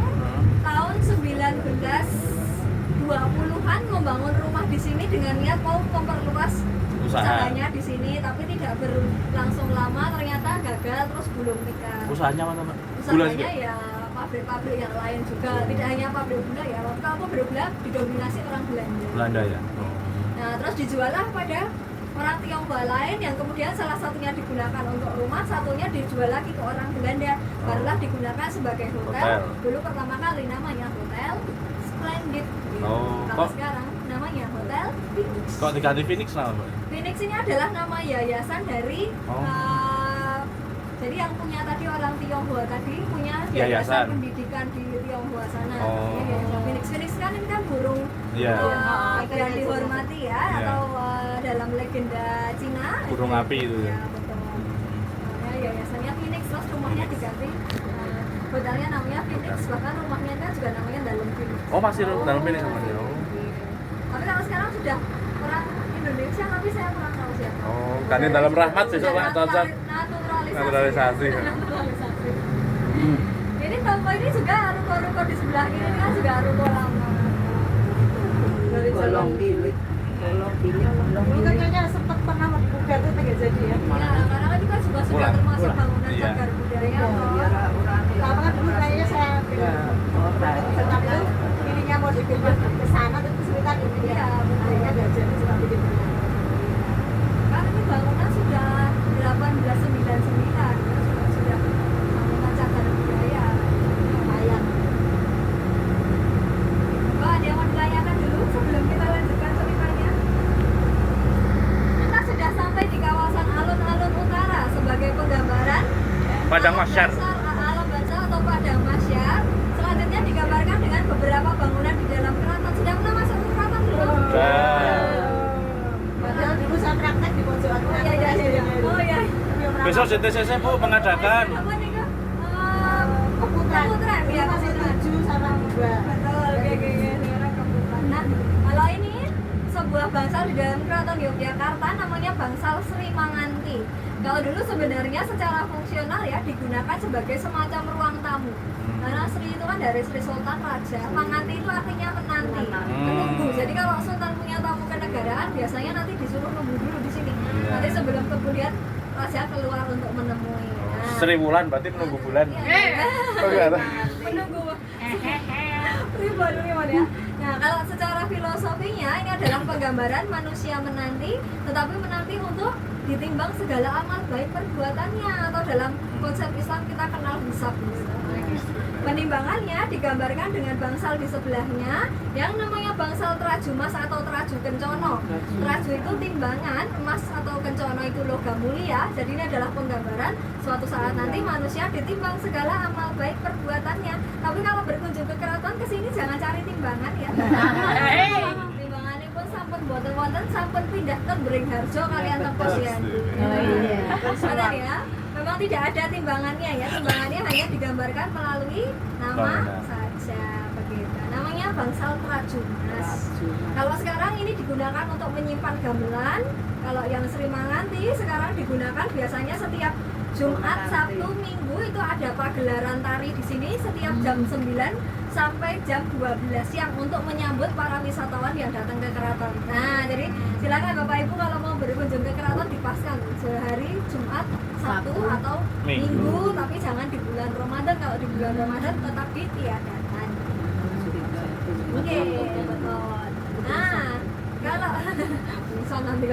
tahun 1920-an membangun rumah di sini dengan niat mau memperluas usahanya di sini, tapi tidak berlangsung lama, ternyata gagal terus gulung tikar. Usahanya mana, Mbak? Gula Usahanya juga. ya pabrik-pabrik yang lain juga, tidak hanya pabrik gula ya. Kalau pabrik gula didominasi orang Belanda. Belanda ya. Oh. Nah, terus dijuallah pada orang Tionghoa lain yang kemudian salah satunya digunakan untuk rumah, satunya dijual lagi ke orang Belanda, barulah digunakan sebagai hotel. Dulu pertama kali namanya Hotel Splendid. Oh, Kalau kok- sekarang namanya Hotel Phoenix. Kok diganti Phoenix nama, Mbak? Phoenix ini adalah nama yayasan dari jadi yang punya tadi orang Tionghoa tadi punya Yayasan. yayasan pendidikan di Tionghoa sana. Oh. Ya, yayasan Phoenix. Phoenix kan ini kan burung Iya. yang dihormati ya, Iya. atau dalam legenda Cina. Burung api itu ya. Ya betul. Nah, yayasannya Phoenix, terus rumahnya diganti. Hotelnya namanya Phoenix, bahkan rumahnya kan juga namanya Dalam Phoenix. Oh, masih dalam Phoenix sama dia. Oh. Tapi kalau sekarang sudah orang Indonesia, tapi saya kurang tahu siapa. Oh, ganti dalam rahmat besok Pak, cocok. Naturalisasi. Naturalisasi. Ini toko ini juga ruko-ruko di sebelah kiri ini kan juga ruko lama. Dari Golong bilik. Dulu kan kayaknya sempat pernah membuka itu nggak jadi ya. Ya, karena kan juga juga sudah Pulang, termasuk pulang. bangunan Iya. cagar budaya. Iya, biar orang-orang Lama kan dulu kayaknya saya tetap itu ininya mau dipindah ke sana terus kesulitan ini Iya, ya. betul. Akhirnya nggak jadi cuma bikin. Kan ini bangunan sudah 1899 kan sudah bangunan cagar budaya. Lumayan. Mbak, ada yang mau ditanyakan dulu sebelum kita lanjutkan ceritanya? Kita sudah sampai di kawasan alun-alun utara sebagai penggambaran Padang Masyar. Alam Baca atau Padang Masyar. Selanjutnya digambarkan dengan beberapa bangunan di dalam keraton. Sudah pernah masuk ke keraton belum? Padahal dulu saya praktek di pojokan. Oh iya. Oh iya. Besok CTCC Bu mengadakan. Apa nih Kak? Keputaran. Keputaran, ya, Masih keputaran. 7 sama 2. Betul, kayak sekarang kebutuhan. Nah, kalau ini sebuah bangsal di dalam keraton Yogyakarta namanya bangsal Sri Manganti. Kalau dulu sebenarnya secara fungsional ya digunakan sebagai semacam ruang tamu. Karena Sri itu kan dari Sri Sultan Raja, Manganti itu artinya menanti, menunggu. Jadi kalau Sultan punya tamu kenegaraan biasanya nanti disuruh nunggu dulu di sini. Iya. Nanti sebelum kemudian Raja keluar untuk menemui. Nah, Seri bulan berarti menunggu bulan. iya. Oh, iya. Menunggu ribuan ya. Nah, kalau secara filosofinya ini adalah penggambaran manusia menanti, tetapi menanti untuk ditimbang segala amal baik perbuatannya, atau dalam konsep Islam kita kenal hisab. Penimbangannya digambarkan dengan bangsal di sebelahnya yang namanya bangsal Trajumas atau Traju Kencono. Traju itu timbangan, emas atau kencono itu logam mulia. Jadi ini adalah penggambaran suatu saat nanti manusia ditimbang segala amal baik perbuatannya. Tapi kalau berkunjung ke keraton kesini jangan cari timbangan ya. Timbangannya pun sampun boten wonten, sampun pindah ke Beringharjo kalian tepos ya. Ada ya. Memang tidak ada timbangannya ya. Timbangannya hanya digambarkan melalui nama saja begitu. Namanya bangsal Trajumas. Kalau sekarang ini digunakan untuk menyimpan gamelan. Kalau yang Sri Manganti sekarang digunakan biasanya setiap Jumat, Sabtu, Minggu itu ada pagelaran tari di sini setiap jam 9 sampai jam 12 siang untuk menyambut para wisatawan yang datang ke keraton. Nah, jadi silakan Bapak Ibu kalau mau berkunjung ke keraton dipaskan sehari Jumat, Sabtu atau Minggu, tapi jangan di bulan Ramadan. Kalau di bulan Ramadan tetap ditiadakan. Oke, betul. Nah, kalau bisa nanti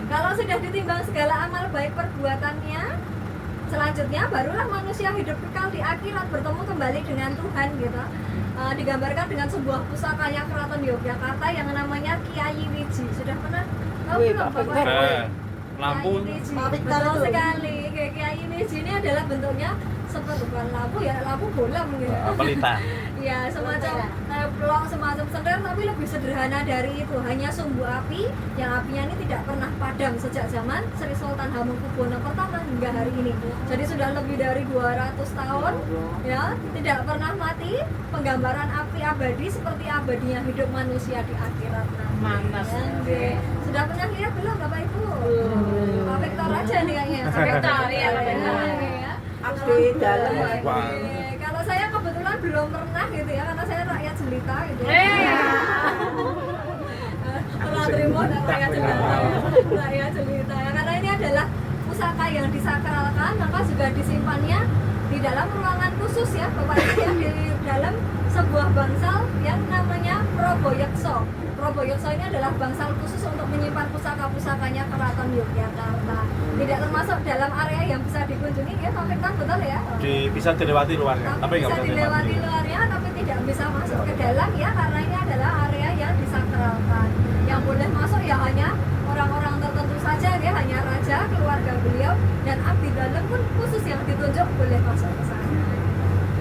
kalau sudah ditimbang segala amal baik perbuatannya, selanjutnya barulah manusia hidup kekal di akhirat bertemu kembali dengan Tuhan gitu. Digambarkan dengan sebuah pusakanya keraton Yogyakarta yang namanya Kiai Wiji. Sudah pernah tahu belum Bapak? Lampu. Kiai Wiji. Betul sekali. Kayak Kiai Wiji ini adalah bentuknya seperti bukan lampu ya, lampu bolam gitu. Pelita. Ya, semacam plong, semacam senter, tapi lebih sederhana dari itu. Hanya sumbu api yang apinya ini tidak pernah padam sejak zaman Sri Sultan Hamengkubuwono I hingga hari ini. Jadi sudah lebih dari 200 tahun ya, tidak pernah mati. Penggambaran api abadi seperti abadinya hidup manusia di akhirat nanti. Mantap. Ya, sudah pernah lihat belum Bapak Ibu? Pak Victor aja nih kayaknya. Pak Victor, iya, Pak Victor. Ya. Abdi dalam. Wah. Kalau saya kebetulan belum pernah gitu ya, karena saya rakyat jelita gitu. Pernah terima rakyat jelita. Rakyat jelita. Karena ini adalah pusaka yang disakralkan, maka juga disimpannya di dalam ruangan khusus ya, Bapak Ibu ya, di dalam sebuah bangsal yang namanya Proboyekso. Proboyekso ini adalah bangsal khusus untuk menyimpan pusaka-pusakanya Keraton Yogyakarta. Tidak termasuk dalam area yang bisa dikunjungi ya, Taufik kan betul ya? Bisa dilewati luarnya, tapi nggak bisa bisa dilewati luarnya, tapi tidak bisa masuk ke dalam ya, karena ini adalah area yang disakralkan. Yang boleh masuk ya hanya orang-orang tertentu saja ya, hanya raja, keluarga beliau, dan abdi dalam pun khusus yang ditunjuk boleh masuk ke sana.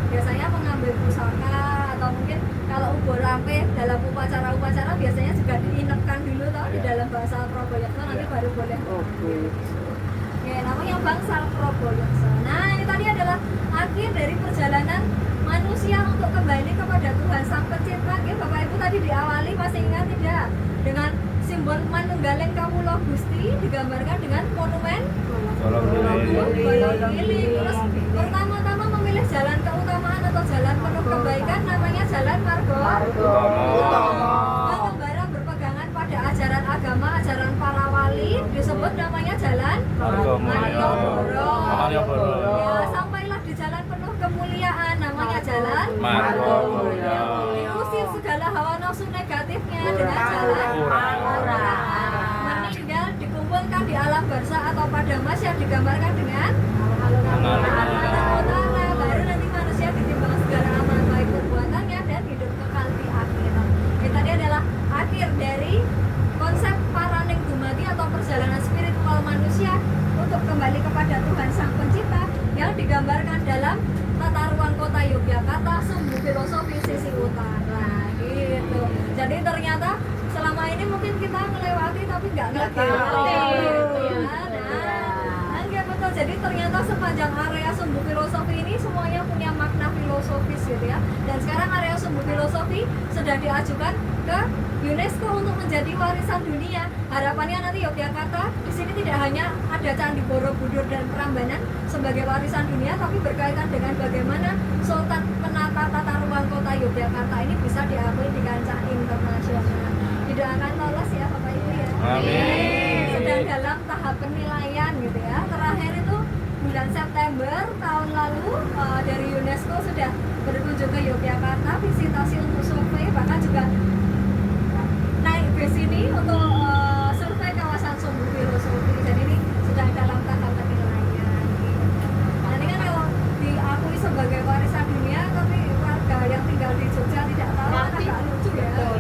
Biasanya mengambil pusaka atau mungkin kalau ubur rampe dalam upacara-upacara biasanya juga diinapkan dulu toh di dalam bangsal Proboyekso, nanti baru boleh. Oke, namanya bangsal Proboyekso. Nah, ini tadi adalah akhir dari perjalanan manusia untuk kembali kepada Tuhan Sang Pencipta. Ya, Bapak Ibu tadi diawali masih ingat tidak? Dengan simbol Manunggaling Kawula Gusti digambarkan dengan monumen Bolong Giling. Terus pertama-tama memilih jalan keutamaan atau jalan penuh kebaikan namanya jalan Margonda. Pengembara berpegangan pada ajaran agama, ajaran para wali disebut namanya jalan Malioboro. Ya, sampailah di jalan penuh kemuliaan namanya jalan Margonda. Diusir segala hawa nafsu negatifnya dengan jalan meninggal dikumpulkan di alam barzah atau pada mas yang digambarkan dengan utara. Baru nanti manusia ditimbang segala amal baik perbuatannya dan hidup kekal di akhirat. Ini tadi adalah akhir dari konsep Paraning Dumadi atau perjalanan spiritual manusia untuk kembali kepada Tuhan Sang Pencipta yang digambarkan dalam tata ruang kota Yogyakarta, Sumbu Filosofi Sisi Utara gitu. Jadi ternyata selama ini mungkin kita melewati tapi nggak ngerti. Nah, betul. Jadi ternyata sepanjang area Sumbu Filosofi ini semuanya punya makna filosofis gitu ya. Dan sekarang area Sumbu Filosofi sudah diajukan ke UNESCO untuk menjadi warisan dunia. Harapannya nanti Yogyakarta di sini tidak hanya ada Candi Borobudur dan Prambanan sebagai warisan dunia, tapi berkaitan dengan bagaimana Sultan penata tata ruang kota Yogyakarta ini bisa diakui di kancah internasional. Didoakan lolos ya Bapak Ibu ya. Amin. Sedang dalam tahap penilaian gitu ya. Terakhir itu bulan September tahun lalu dari UNESCO sudah berkunjung ke Yogyakarta, visitasi untuk survei, bahkan juga naik bus ini untuk survei kawasan Sumbu Filosofi. Jadi ini sedang dalam tahap penilaian. Nah, ini kan kalau diakui sebagai warisan dunia, tapi warga yang tinggal di Jogja tidak tahu, kan agak lucu ya. Nah,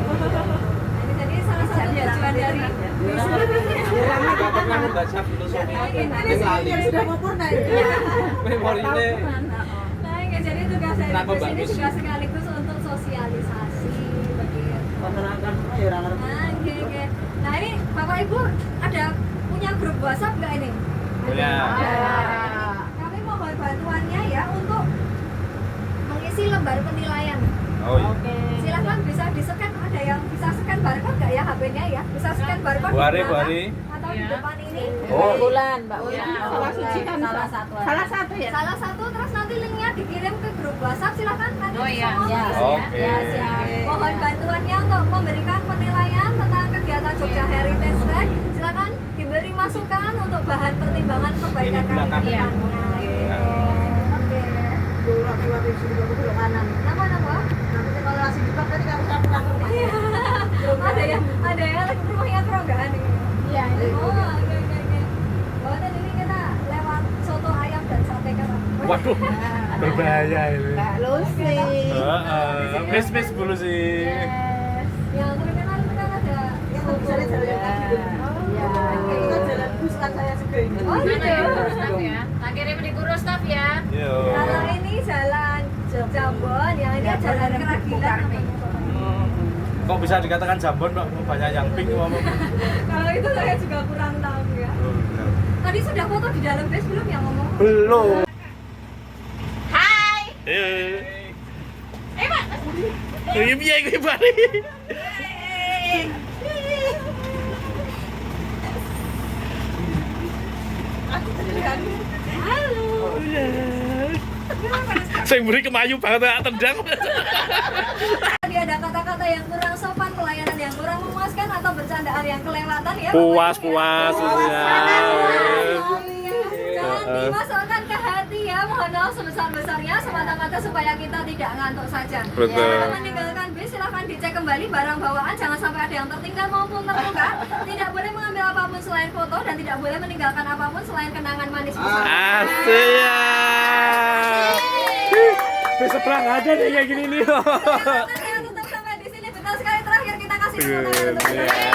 ini jadi salah satu tujuan dari Nggak pernah membaca filosofi. Ini sudah sempurna itu. Memorinya. Nah, jadi tugas dari Kenapa bus ini bagus? juga sekaligus untuk sosialisasi begitu. Penerangkan ya orang Nah, oke. Nah, ini Bapak Ibu ada punya grup WhatsApp nggak ini? Punya. Kami mohon bantuannya ya untuk mengisi lembar penilaian. Oh iya. Silahkan bisa di-scan, ada yang bisa scan barcode nggak ya HP-nya ya? Bisa scan barcode Bu Ari, di Bu belakang Ari. atau di depan ini. Oh. Bulan, Mbak. Salah suci kan salah satu ya. Salah satu, terus nanti linknya dikirim ke grup WhatsApp, silahkan nanti Oh, iya. semua Ya. bisa, Oke. ya. Siap. Mohon bantuannya untuk memberikan penilaian tentang kegiatan Jogja Heritage Track. Silahkan diberi masukan untuk bahan pertimbangan perbaikan Ini belakang. kami ke Iya. depannya. Iya. Oke. Nama-nama? Kalau nasi dipak tadi kamu rumah. Iya. Ada yang rumahnya keronggaan nih. Iya, Oh, oke. Oh, dan ini kita lewat soto ayam dan sate kata. Waduh, berbahaya ini. Mbak Lucy. Miss dulu sih. Yang terkenal itu kan ada Yang bisa lihat jalan kaki. Itu jalan bus kan saya juga ini. Oh gitu. Tak kirim di guru staff ya. Yo. Kalau ini jalan Jambon, yang ini jalan Keragilan. Kok bisa dikatakan jambon, Pak? Banyak yang pink ngomong. Kalau itu saya juga kurang tahu ya. Tadi sudah foto di dalam bus belum yang ngomong? Belum. Hai. Pak. Ini piye iki, Pak? Aku sendiri kan. Halo. Saya beri kemayu banget tak tendang. Tadi ada kata-kata yang kurang sopan, pelayanan yang kurang memuaskan atau bercandaan yang kelewatan ya. Puas, Bapak Ibu, puas, ya. ya. Jangan dimasukkan ke hati ya. Mohon maaf sebesar-besarnya semata-mata supaya kita tidak ngantuk saja. Betul. Kalau meninggalkan bis silahkan dicek kembali barang bawaan, jangan sampai ada yang tertinggal maupun tertukar. Tidak boleh mengambil apapun selain foto dan tidak boleh meninggalkan apapun selain kenangan manis bersama. Asik ya. Bis sebelah nggak ada nih kayak gini nih. Tetap sampai di sini. Betul sekali, terakhir kita kasih tepuk tangan untuk